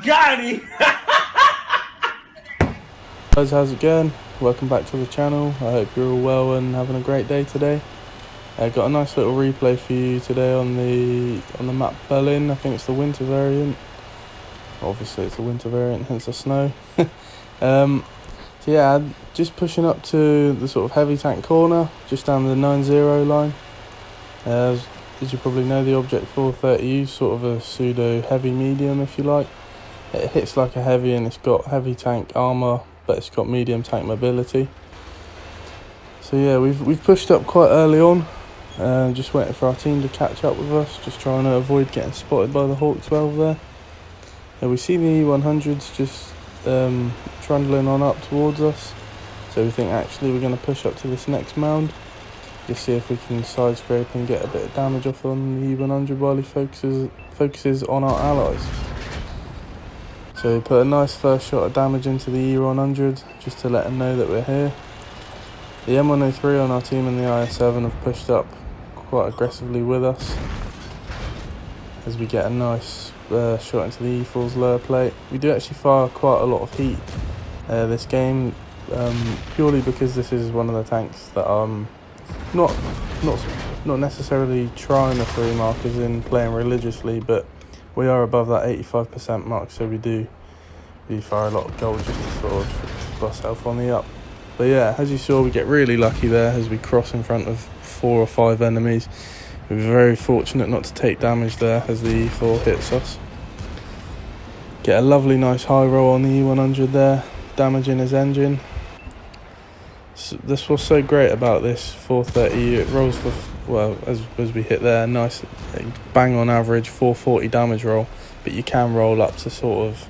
Got him! Guys, how's it going? Welcome back to the channel. I hope you're all well and having a great day today. I got a nice little replay for you today on the map Berlin. I think it's the winter variant. Obviously it's the winter variant, hence the snow. So yeah, I'm just pushing up to the sort of heavy tank corner, just down the 9-0 line. As you probably know, the Object 430U is sort of a pseudo heavy medium, if you like. It hits like a heavy and it's got heavy tank armour, but it's got medium tank mobility. So yeah, we've pushed up quite early on, just waiting for our team to catch up with us, just trying to avoid getting spotted by the Hawk 12 there. We see the E100s just trundling on up towards us, so we think actually we're going to push up to this next mound, just see if we can side scrape and get a bit of damage off on the E100 while he focuses on our allies. So we put a nice first shot of damage into the E100 just to let him know that we're here. The M103 on our team and the IS-7 have pushed up quite aggressively with us as we get a nice shot into the E4's lower plate. We do actually fire quite a lot of heat this game, purely because this is one of the tanks that I'm not necessarily trying to free mark as in playing religiously, but we are above that 85% mark, so we fire a lot of gold just to sort of keep ourselves on the up. But yeah, as you saw, we get really lucky there as we cross in front of 4 or 5 enemies. We're very fortunate not to take damage there as the E4 hits us. Get a lovely nice high roll on the E100 there, damaging his engine. So this was so great about this 430. It rolls for, well, as we hit there, nice bang on average 440 damage roll, but you can roll up to sort of,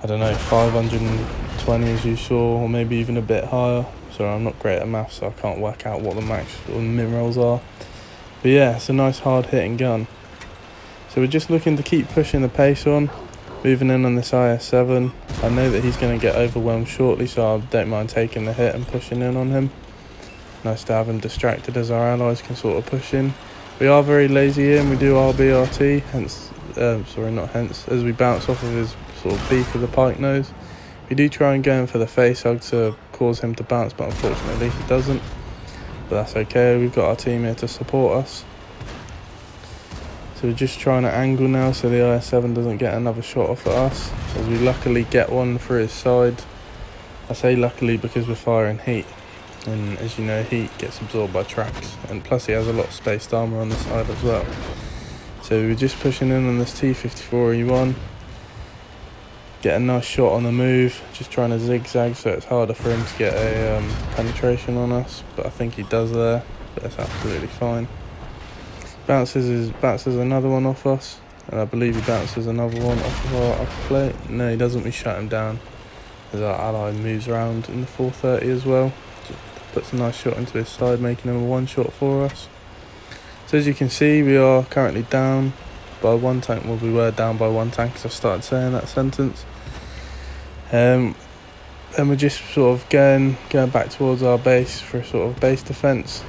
I don't know, 520 as you saw, or maybe even a bit higher. Sorry, I'm not great at maths, so I can't work out what the max or the min rolls are. But yeah, it's a nice hard hitting gun. So we're just looking to keep pushing the pace on, moving in on this IS-7. I know that he's going to get overwhelmed shortly, so I don't mind taking the hit and pushing in on him. Nice to have him distracted as our allies can sort of push in. We are very lazy here and we do RBRT, as we bounce off of his sort of beak of the pike nose. We do try and go in for the face hug to cause him to bounce, but unfortunately he doesn't. But that's okay, we've got our team here to support us. So we're just trying to angle now so the IS-7 doesn't get another shot off at us, as we luckily get one through his side. I say luckily because we're firing heat, and as you know, heat gets absorbed by tracks, and plus he has a lot of spaced armour on the side as well. So we're just pushing in on this T-54E1, get a nice shot on the move, just trying to zigzag so it's harder for him to get a penetration on us, but I think he does there, but that's absolutely fine. Bounces another one off us, and I believe he bounces another one off of our upper plate. No, he doesn't, we shut him down as our ally moves around in the 430 as well. Just puts a nice shot into his side, making him a one shot for us. So as you can see, we are currently down by one tank. Well, we were down by one tank as I started saying that sentence. And we're just sort of going back towards our base for a sort of base defence.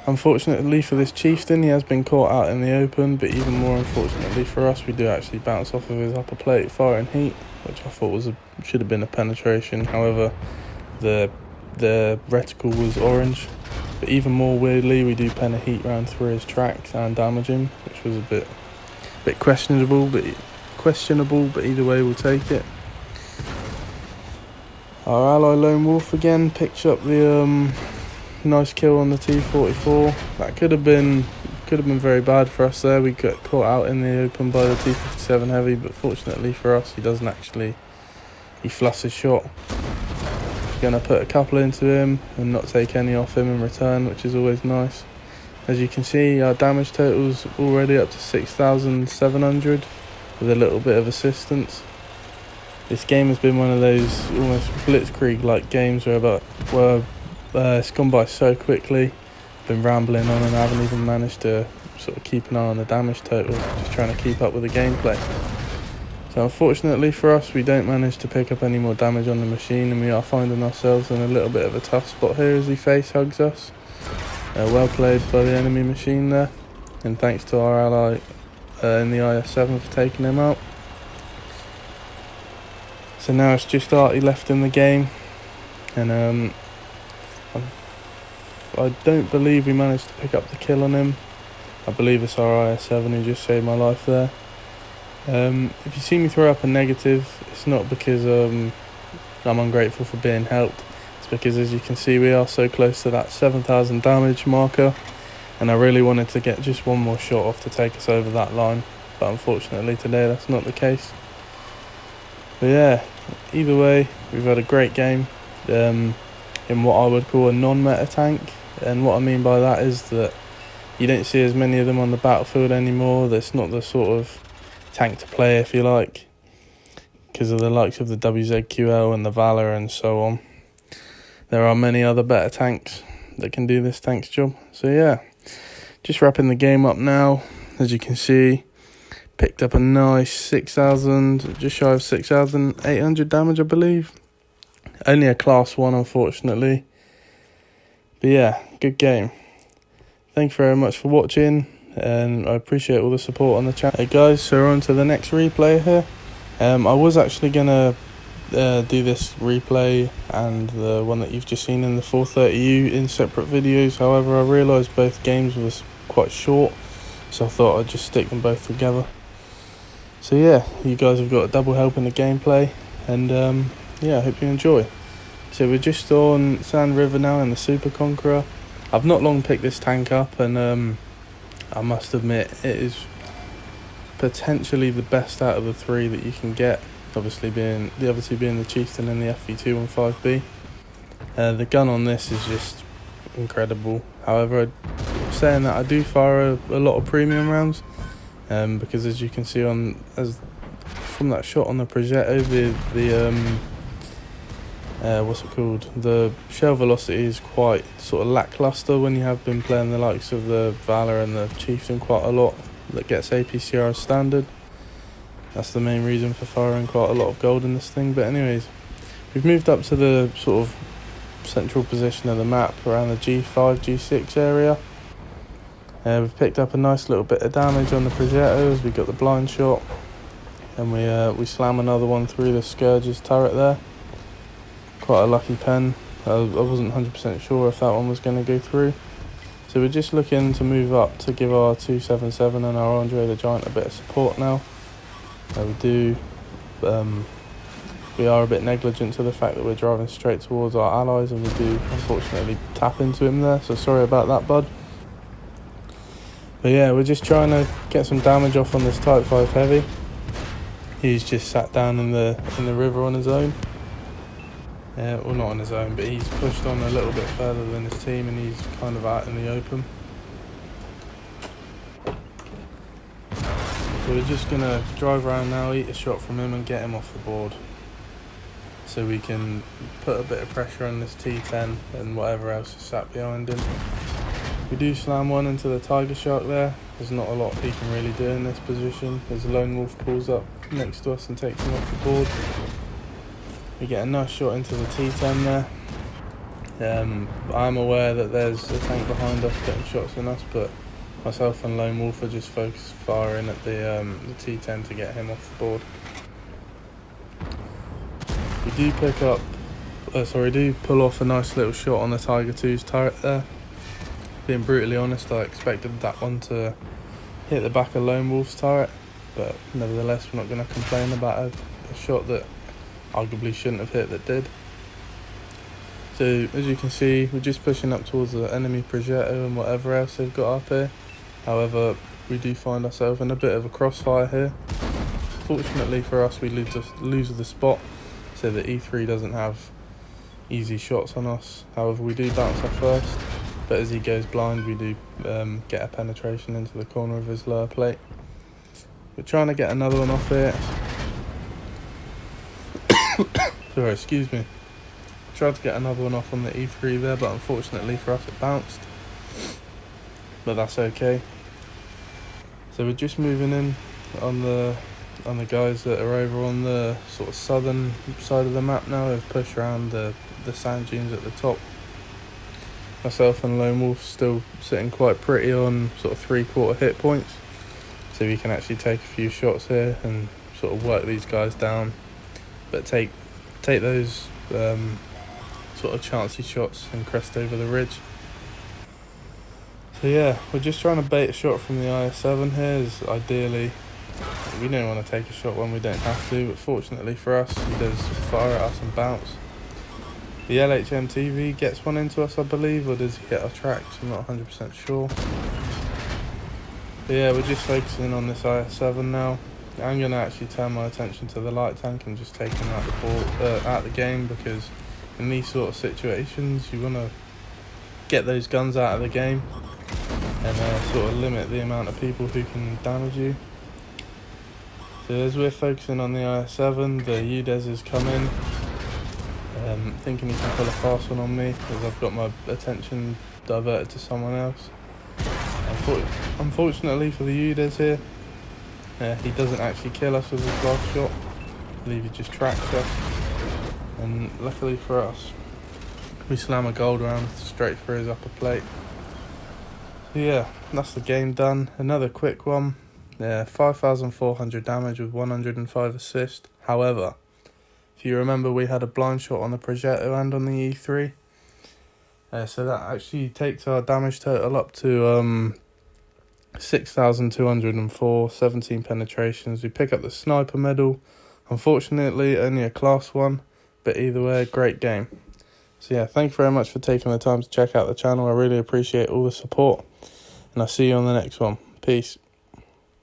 Unfortunately for this chieftain, he has been caught out in the open, but even more unfortunately for us, we do actually bounce off of his upper plate firing heat, which I thought should have been a penetration. However, the reticle was orange. But even more weirdly, we do pen a heat round through his tracks and damage him, which was a bit questionable, but either way we'll take it. Our ally Lone Wolf again picked up the nice kill on the T-44. That could have been very bad for us there. We got caught out in the open by the T-57 heavy, but fortunately for us, he fluffs his shot. Gonna put a couple into him and not take any off him in return, which is always nice. As you can see, our damage total's already up to 6,700 with a little bit of assistance. This game has been one of those almost blitzkrieg-like games where it's gone by so quickly. Been rambling on and I haven't even managed to sort of keep an eye on the damage total, just trying to keep up with the gameplay. So unfortunately for us, we don't manage to pick up any more damage on the machine, and we are finding ourselves in a little bit of a tough spot here as he face hugs us. Well played by the enemy machine there, and thanks to our ally in the IS-7 for taking him out. So now it's just Artie left in the game, and I don't believe we managed to pick up the kill on him. I believe it's our IS-7 who just saved my life there. If you see me throw up a negative, it's not because I'm ungrateful for being helped. It's because, as you can see, we are so close to that 7,000 damage marker, and I really wanted to get just one more shot off to take us over that line, but unfortunately today that's not the case. But yeah, either way, we've had a great game in what I would call a non-meta tank, and what I mean by that is that you don't see as many of them on the battlefield anymore. That's not the sort of tank to play, if you like, because of the likes of the WZQL and the Valor and so on. There are many other better tanks that can do this tank's job. So yeah, just wrapping the game up now. As you can see, picked up a nice 6,000, just shy of 6,800 damage, I believe. Only a class 1, unfortunately. But yeah, good game. Thank you very much for watching, and I appreciate all the support on the channel. Hey guys, so we're on to the next replay here. I was actually going to do this replay and the one that you've just seen in the 430U in separate videos. However, I realised both games was quite short, so I thought I'd just stick them both together. So yeah, you guys have got a double help in the gameplay, and yeah, I hope you enjoy. So we're just on Sand River now in the Super Conqueror. I've not long picked this tank up, and I must admit it is potentially the best out of the three that you can get. Obviously, being the other two being the Chieftain and the FV215B. The gun on this is just incredible. However, saying that, I do fire a lot of premium rounds, because as you can see from that shot on the Progetto, the shell velocity is quite sort of lackluster when you have been playing the likes of the Valor and the Chieftain quite a lot that gets APCR as standard. That's the main reason for firing quite a lot of gold in this thing. But anyways, we've moved up to the sort of central position of the map around the G5, G6 area. We've picked up a nice little bit of damage on the Progettos. We got the blind shot, and we slam another one through the Scourge's turret there. Quite a lucky pen. I wasn't 100% sure if that one was going to go through. So we're just looking to move up to give our 277 and our Andre the Giant a bit of support now. We are a bit negligent to the fact that we're driving straight towards our allies, and we do unfortunately tap into him there, so sorry about that, bud. But yeah, we're just trying to get some damage off on this Type 5 Heavy. He's just sat down in the river on his own. Well, not on his own, but he's pushed on a little bit further than his team, and he's kind of out in the open. So we're just going to drive around now, eat a shot from him and get him off the board, so we can put a bit of pressure on this T10 and whatever else is sat behind him. We do slam one into the Tiger Shark there. There's not a lot he can really do in this position as the Lone Wolf pulls up next to us and takes him off the board. We get a nice shot into the T10 there. I'm aware that there's a tank behind us getting shots on us, but myself and Lone Wolf are just focused firing at the T10 to get him off the board. We do pull off a nice little shot on the Tiger 2's turret there. Being brutally honest, I expected that one to hit the back of Lone Wolf's turret, but nevertheless we're not going to complain about a shot that arguably shouldn't have hit that did. So as you can see, we're just pushing up towards the enemy Progetto and whatever else they've got up here. However, we do find ourselves in a bit of a crossfire here. Fortunately for us, we lose the spot, so that E3 doesn't have easy shots on us. However, we do bounce our first, but as he goes blind, we do get a penetration into the corner of his lower plate. We're trying to get another one off here. Sorry, excuse me. Tried to get another one off on the E3 there, but unfortunately for us it bounced. But that's okay. So we're just moving in on the guys that are over on the sort of southern side of the map now. We've pushed around the sand dunes at the top. Myself and Lone Wolf still sitting quite pretty on sort of 3/4 hit points, so we can actually take a few shots here and sort of work these guys down but take those sort of chancy shots and crest over the ridge. So yeah, we're just trying to bait a shot from the IS-7 here. Is ideally, we don't want to take a shot when we don't have to, but fortunately for us, he does fire at us and bounce. The LHMTV gets one into us, I believe, or does he hit our tracks? I'm not 100% sure. But yeah, we're just focusing on this IS-7 now. I'm going to actually turn my attention to the light tank and just take him out the game, because in these sort of situations you want to get those guns out of the game and sort of limit the amount of people who can damage you. So as we're focusing on the IS-7, the UDES is coming, thinking he can pull a fast one on me because I've got my attention diverted to someone else. Unfortunately for the UDES here, he doesn't actually kill us with his last shot. I believe he just tracks us, and luckily for us, we slam a gold round straight through his upper plate. So yeah, that's the game done. Another quick one. 5,400 damage with 105 assist. However, if you remember, we had a blind shot on the Progetto and on the E3. So that actually takes our damage total up to 6,204, 17 penetrations. We pick up the sniper medal. Unfortunately, only a class 1, but either way, great game. So yeah, thank you very much for taking the time to check out the channel. I really appreciate all the support, and I'll see you on the next one. Peace.